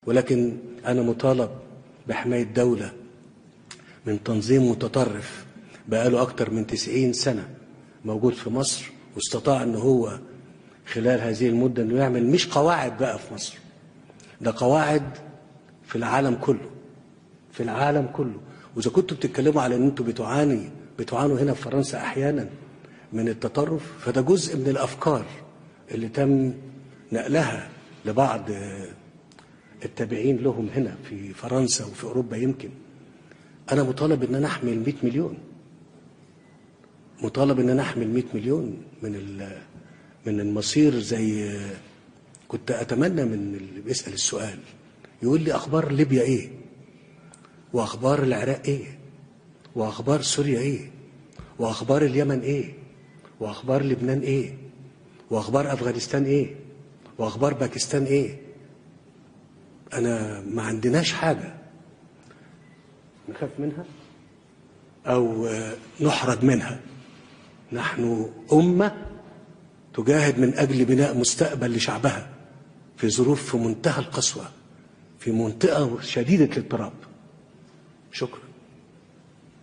ولكن أنا مطالب بحماية دولة من تنظيم متطرف بقاله أكتر من 90 سنة موجود في مصر، واستطاع أنه هو خلال هذه المدة أنه يعمل مش قواعد بقى في مصر، ده قواعد في العالم كله، في العالم كله. وإذا كنتوا بتتكلموا على أن أنتوا بتعانوا هنا في فرنسا أحيانا من التطرف، فده جزء من الأفكار اللي تم نقلها لبعض التابعين لهم هنا في فرنسا وفي أوروبا. يمكن أنا مطالب أن أنا أحمل 100 مليون، مطالب أن أنا أحمل 100 مليون من المصير. زي كنت أتمنى من اللي بيسأل السؤال يقول لي أخبار ليبيا إيه، وأخبار العراق إيه، وأخبار سوريا إيه، وأخبار اليمن إيه، وأخبار لبنان إيه، وأخبار أفغانستان إيه، وأخبار باكستان إيه. أنا ما عندناش حاجة نخاف منها أو نحرج منها. نحن أمة تجاهد من أجل بناء مستقبل لشعبها في ظروف في منتهى القسوة، في منطقة شديدة الاضطراب. شكرا.